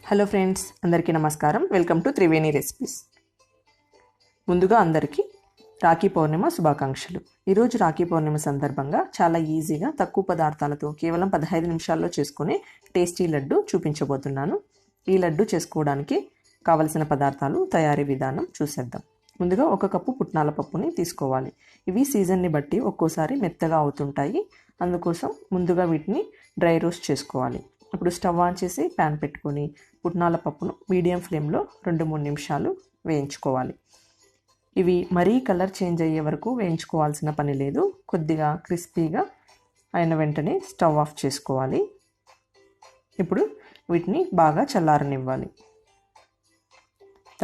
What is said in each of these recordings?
Hello friends, అందరికీ నమస్కారం. Welcome to Triveni recipes. ముందుగా అందరికీ రాఖీ పౌర్ణిమ శుభాకాంక్షలు. ఈరోజు రాఖీ పౌర్ణిమ సందర్భంగా చాలా ఈజీగా తక్కువ పదార్థాలతో కేవలం 15 నిమిషాల్లో చేసుకునే టేస్టీ లడ్డు చూపించబోతున్నాను. ఈ లడ్డు చేసుకోవడానికి కావలసిన పదార్థాలు, తయారీ విధానం చూసేద్దాం. ముందుగా 1 కప్పు పుట్నాల పప్పుని తీసుకోవాలి. ఇవి సీజన్ని బట్టి ఒక్కోసారి మెత్తగా అవుతుంటాయి. అందుకోసం ముందుగా వీటిని డ్రై రోస్ట్ చేసుకోవాలి. ఇప్పుడు స్టవ్ ఆన్ చేసి ప్యాన్ పెట్టుకొని పుట్నాల పప్పును మీడియం ఫ్లేమ్లో 2-3 నిమిషాలు వేయించుకోవాలి. ఇవి మరీ కలర్ చేంజ్ అయ్యే వరకు వేయించుకోవాల్సిన పని లేదు. కొద్దిగా క్రిస్పీగా అయిన వెంటనే స్టవ్ ఆఫ్ చేసుకోవాలి. ఇప్పుడు వీటిని బాగా చల్లారనివ్వాలి.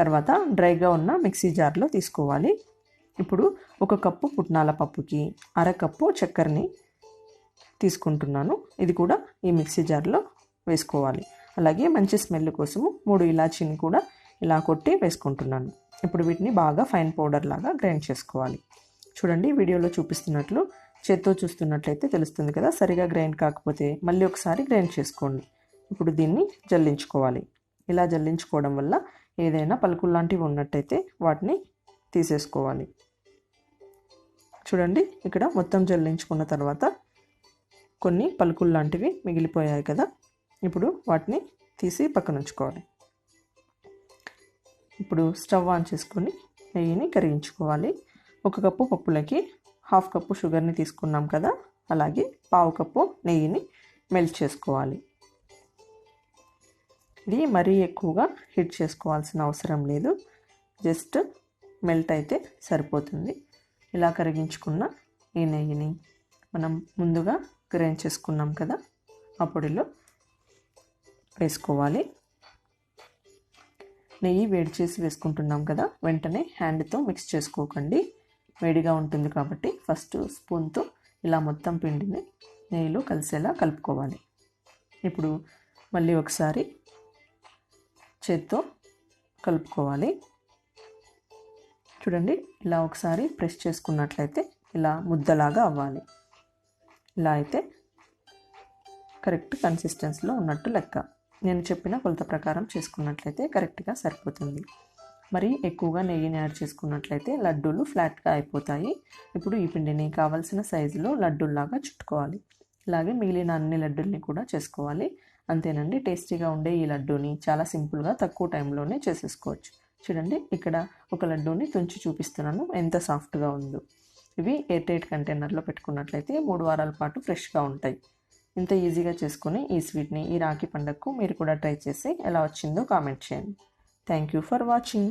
తర్వాత డ్రైగా ఉన్న మిక్సీ జార్లో తీసుకోవాలి. ఇప్పుడు 1 కప్పు పుట్నాల పప్పుకి 1/2 కప్పు చక్కెరని తీసుకుంటున్నాను. ఇది కూడా ఈ మిక్సీ జార్లో వేసుకోవాలి. అలాగే మంచి స్మెల్ కోసము 3 ఇలాచీని కూడా ఇలా కొట్టి వేసుకుంటున్నాను. ఇప్పుడు వీటిని బాగా ఫైన్ పౌడర్ లాగా గ్రైండ్ చేసుకోవాలి. చూడండి, వీడియోలో చూపిస్తున్నట్లు చేత్తో చూస్తున్నట్లయితే తెలుస్తుంది కదా. సరిగా గ్రైండ్ కాకపోతే మళ్ళీ ఒకసారి గ్రైండ్ చేసుకోండి. ఇప్పుడు దీన్ని జల్లించుకోవాలి. ఇలా జల్లించుకోవడం వల్ల ఏదైనా పలుకులు లాంటివి ఉన్నట్టయితే వాటిని తీసేసుకోవాలి. చూడండి, ఇక్కడ మొత్తం జల్లించుకున్న తర్వాత కొన్ని పలుకులు లాంటివి మిగిలిపోయాయి కదా. ఇప్పుడు వాటిని తీసి పక్కన ఉంచుకోవాలి. ఇప్పుడు స్టవ్ ఆన్ చేసుకొని నెయ్యిని కరిగించుకోవాలి. 1 కప్పు పప్పులకి 1/2 కప్పు షుగర్ని తీసుకున్నాం కదా, అలాగే 1/4 కప్పు నెయ్యిని మెల్ట్ చేసుకోవాలి. ఇది మరీ ఎక్కువగా హీట్ చేసుకోవాల్సిన అవసరం లేదు, జస్ట్ మెల్ట్ అయితే సరిపోతుంది. ఇలా కరిగించుకున్న ఈ నెయ్యిని మనం ముందుగా గ్రైండ్ చేసుకున్నాం కదా ఆ పొడిలో వేసుకోవాలి. నెయ్యి వేడి చేసి వేసుకుంటున్నాం కదా, వెంటనే హ్యాండ్తో మిక్స్ చేసుకోకండి. వేడిగా ఉంటుంది కాబట్టి ఫస్ట్ స్పూన్తో ఇలా మొత్తం పిండిని నెయ్యిలో కలిసేలా కలుపుకోవాలి. ఇప్పుడు మళ్ళీ ఒకసారి చేత్తో కలుపుకోవాలి. చూడండి, ఇలా ఒకసారి ప్రెస్ చేసుకున్నట్లయితే ఇలా ముద్దలాగా అవ్వాలి. ఇలా అయితే కరెక్ట్ కన్సిస్టెన్సీలో ఉన్నట్టు లెక్క. నేను చెప్పిన కొలత ప్రకారం చేసుకున్నట్లయితే కరెక్ట్గా సరిపోతుంది. మరి ఎక్కువగా నెయ్యిని యాడ్ చేసుకున్నట్లయితే లడ్డూలు ఫ్లాట్గా అయిపోతాయి. ఇప్పుడు ఈ పిండిని కావాల్సిన సైజులో లడ్డూల్లాగా చుట్టుకోవాలి. ఇలాగే మిగిలిన అన్ని లడ్డూల్ని కూడా చేసుకోవాలి. అంతేనండి, టేస్టీగా ఉండే ఈ లడ్డూని చాలా సింపుల్గా తక్కువ టైంలోనే చేసేసుకోవచ్చు. చూడండి, ఇక్కడ ఒక లడ్డూని తుంచి చూపిస్తున్నాను, ఎంత సాఫ్ట్గా ఉందో. ఇవి ఎయిర్ టైట్ కంటైనర్లో పెట్టుకున్నట్లయితే 3 వారాల పాటు ఫ్రెష్గా ఉంటాయి. ఇంత ఈజీగా చేసుకుని ఈ స్వీట్ని ఈ రాఖీ పండుగకు మీరు కూడా ట్రై చేసి ఎలా వచ్చిందో కామెంట్ చేయండి. Thank you for watching.